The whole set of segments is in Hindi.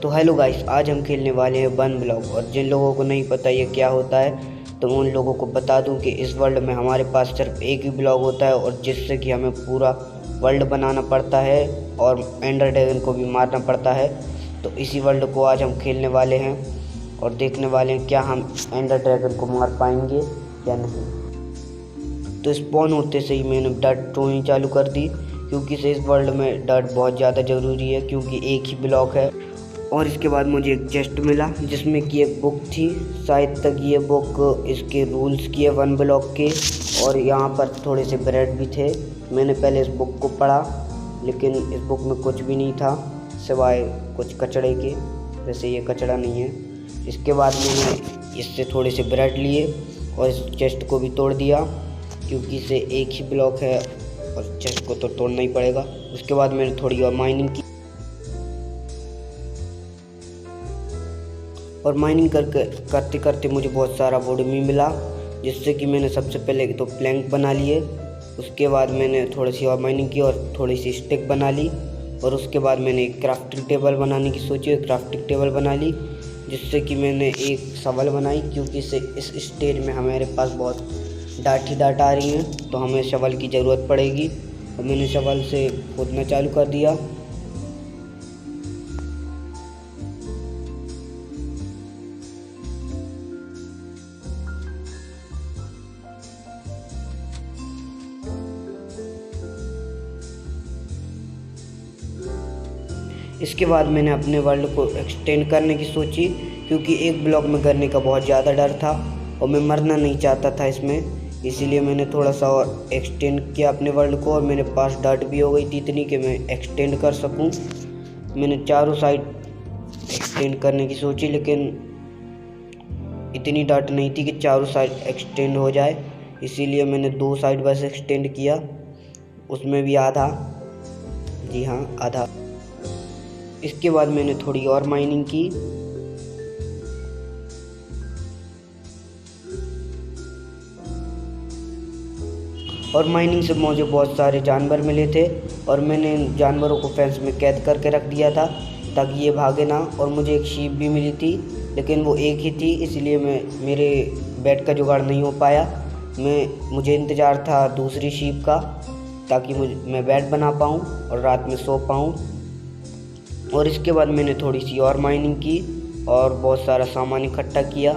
तो हेलो गाइस, आज हम खेलने वाले हैं वन ब्लॉक। और जिन लोगों को नहीं पता ये क्या होता है तो उन लोगों को बता दूं कि इस वर्ल्ड में हमारे पास सिर्फ एक ही ब्लॉक होता है और जिससे कि हमें पूरा वर्ल्ड बनाना पड़ता है और एंडर ड्रैगन को भी मारना पड़ता है। तो इसी वर्ल्ड को आज हम खेलने वाले हैं और देखने वाले हैं क्या हम एंडर ड्रैगन को मार पाएंगे या नहीं। तो स्पॉन होते से ही मैंने डर्ट थ्रोइंग चालू कर दी, क्योंकि से इस वर्ल्ड में डर्ट बहुत ज़्यादा ज़रूरी है क्योंकि एक ही ब्लॉक है। और इसके बाद मुझे एक चेस्ट मिला जिसमें कि एक बुक थी। शायद तक ये बुक इसके रूल्स की है वन ब्लॉक के, और यहाँ पर थोड़े से ब्रेड भी थे। मैंने पहले इस बुक को पढ़ा लेकिन इस बुक में कुछ भी नहीं था सिवाय कुछ कचड़े के। वैसे ये कचड़ा नहीं है। इसके बाद मैंने इससे थोड़े से ब्रेड लिए और इस चेस्ट को भी तोड़ दिया क्योंकि इसे एक ही ब्लॉक है और चेस्ट को तो तोड़ना ही पड़ेगा। उसके बाद मैंने थोड़ी और माइनिंग की और माइनिंग करते करते मुझे बहुत सारा वुड भी मिला, जिससे कि मैंने सबसे पहले तो प्लैंक बना लिए। उसके बाद मैंने थोड़ी सी और माइनिंग की और थोड़ी सी स्टिक बना ली। और उसके बाद मैंने एक क्राफ्टिंग टेबल बनाने की सोची, क्राफ्टिंग टेबल बना ली, जिससे कि मैंने एक शवल बनाई क्योंकि इस स्टेज में हमारे पास बहुत डाँट ही डाँट आ रही हैं तो हमें शवल की ज़रूरत पड़ेगी। और मैंने शवल से खोदना चालू कर दिया। इसके बाद मैंने अपने वर्ल्ड को एक्सटेंड करने की सोची क्योंकि एक ब्लॉक में करने का बहुत ज़्यादा डर था और मैं मरना नहीं चाहता था इसमें। इसीलिए मैंने थोड़ा सा और एक्सटेंड किया अपने वर्ल्ड को और मेरे पास डर्ट भी हो गई थी इतनी कि मैं एक्सटेंड कर सकूं। मैंने चारों साइड एक्सटेंड करने की सोची लेकिन इतनी डर्ट नहीं थी कि चारों साइड एक्सटेंड हो जाए, इसीलिए मैंने दो साइड बस एक्सटेंड किया, उसमें भी आधा, जी हाँ आधा। इसके बाद मैंने थोड़ी और माइनिंग की और माइनिंग से मुझे बहुत सारे जानवर मिले थे और मैंने इन जानवरों को फेंस में कैद करके रख दिया था ताकि ये भागे ना। और मुझे एक शीप भी मिली थी लेकिन वो एक ही थी, इसलिए मेरे बेड का जुगाड़ नहीं हो पाया। मुझे इंतज़ार था दूसरी शीप का ताकि मैं बेड बना पाऊँ और रात में सो पाऊँ। और इसके बाद मैंने थोड़ी सी और माइनिंग की और बहुत सारा सामान इकट्ठा किया।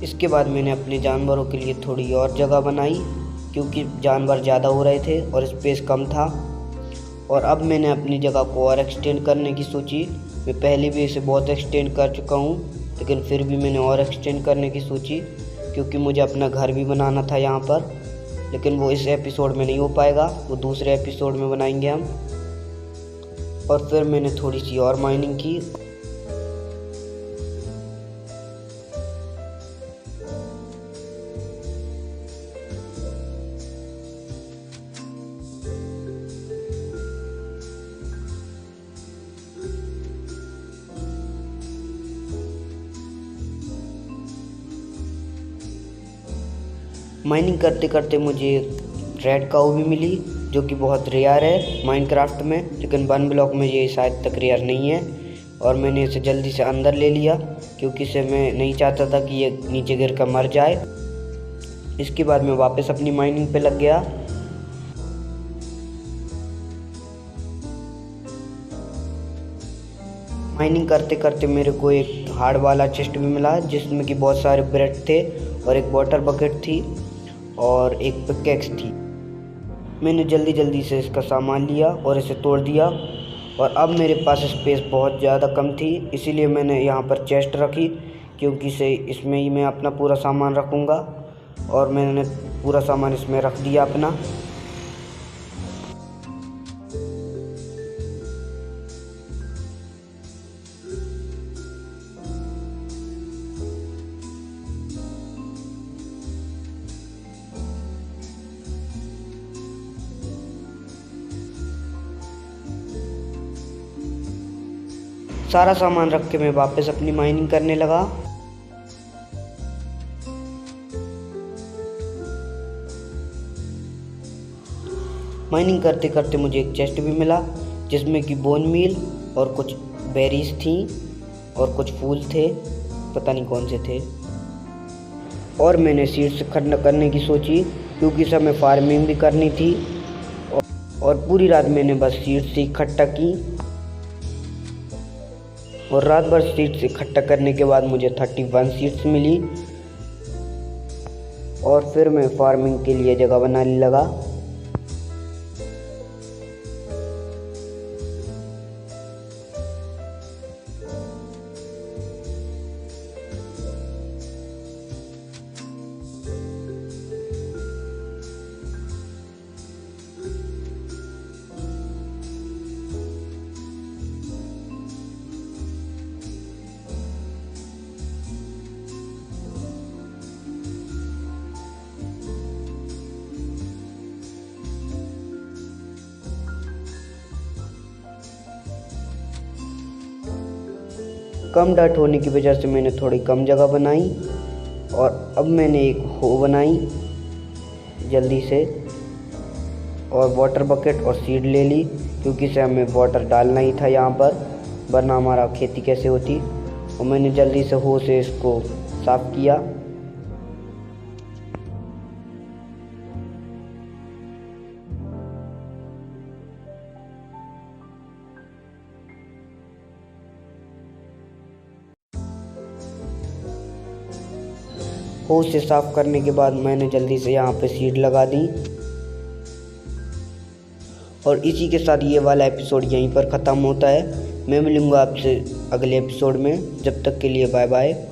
इसके बाद मैंने अपने जानवरों के लिए थोड़ी और जगह बनाई क्योंकि जानवर ज़्यादा हो रहे थे और स्पेस कम था। और अब मैंने अपनी जगह को और एक्सटेंड करने की सोची। मैं पहले भी इसे बहुत एक्सटेंड कर चुका हूँ लेकिन फिर भी मैंने और एक्सटेंड करने की सोची क्योंकि मुझे अपना घर भी बनाना था यहाँ पर, लेकिन वो इस एपिसोड में नहीं हो पाएगा, वो दूसरे एपिसोड में बनाएंगे हम। और फिर मैंने थोड़ी सी और माइनिंग की माइनिंग करते करते मुझे रेड काऊ भी मिली जो कि बहुत रेयर है माइनक्राफ्ट में, लेकिन वन ब्लॉक में ये शायद तक रेयर नहीं है। और मैंने इसे जल्दी से अंदर ले लिया क्योंकि इसे मैं नहीं चाहता था कि ये नीचे गिर कर मर जाए। इसके बाद मैं वापस अपनी माइनिंग पे लग गया। माइनिंग करते करते मेरे को एक हार्ड वाला चेस्ट भी मिला जिसमें कि बहुत सारे ब्रेड थे और एक वाटर बकेट थी और एक पिकेक्स थी। मैंने जल्दी से इसका सामान लिया और इसे तोड़ दिया। और अब मेरे पास स्पेस बहुत ज़्यादा कम थी, इसीलिए मैंने यहाँ पर चेस्ट रखी क्योंकि इसमें ही मैं अपना पूरा सामान रखूँगा। और मैंने पूरा सामान इसमें रख दिया अपना। सारा सामान रख के मैं वापस अपनी माइनिंग करने लगा। माइनिंग करते करते मुझे एक चेस्ट भी मिला जिसमें कि बोन मील और कुछ बेरीज थी और कुछ फूल थे, पता नहीं कौन से थे। और मैंने सीड्स इकट्ठा करने की सोची क्योंकि सब में फार्मिंग भी करनी थी। और पूरी रात मैंने बस सीड्स इकट्ठा की और रात भर सीड्स इकट्ठा करने के बाद मुझे 31 सीड्स मिली। और फिर मैं फार्मिंग के लिए जगह बनाने लगा। कम डट होने की वजह से मैंने थोड़ी कम जगह बनाई और अब मैंने एक हो बनाई जल्दी से और वाटर बकेट और सीड ले ली क्योंकि इसे हमें वाटर डालना ही था यहाँ पर, वरना हमारा खेती कैसे होती। और मैंने जल्दी से हो से इसको साफ़ किया। हो से साफ़ करने के बाद मैंने जल्दी से यहाँ पे सीड लगा दी। और इसी के साथ ये वाला एपिसोड यहीं पर ख़त्म होता है। मैं मिलूँगा आपसे अगले एपिसोड में, जब तक के लिए बाय बाय।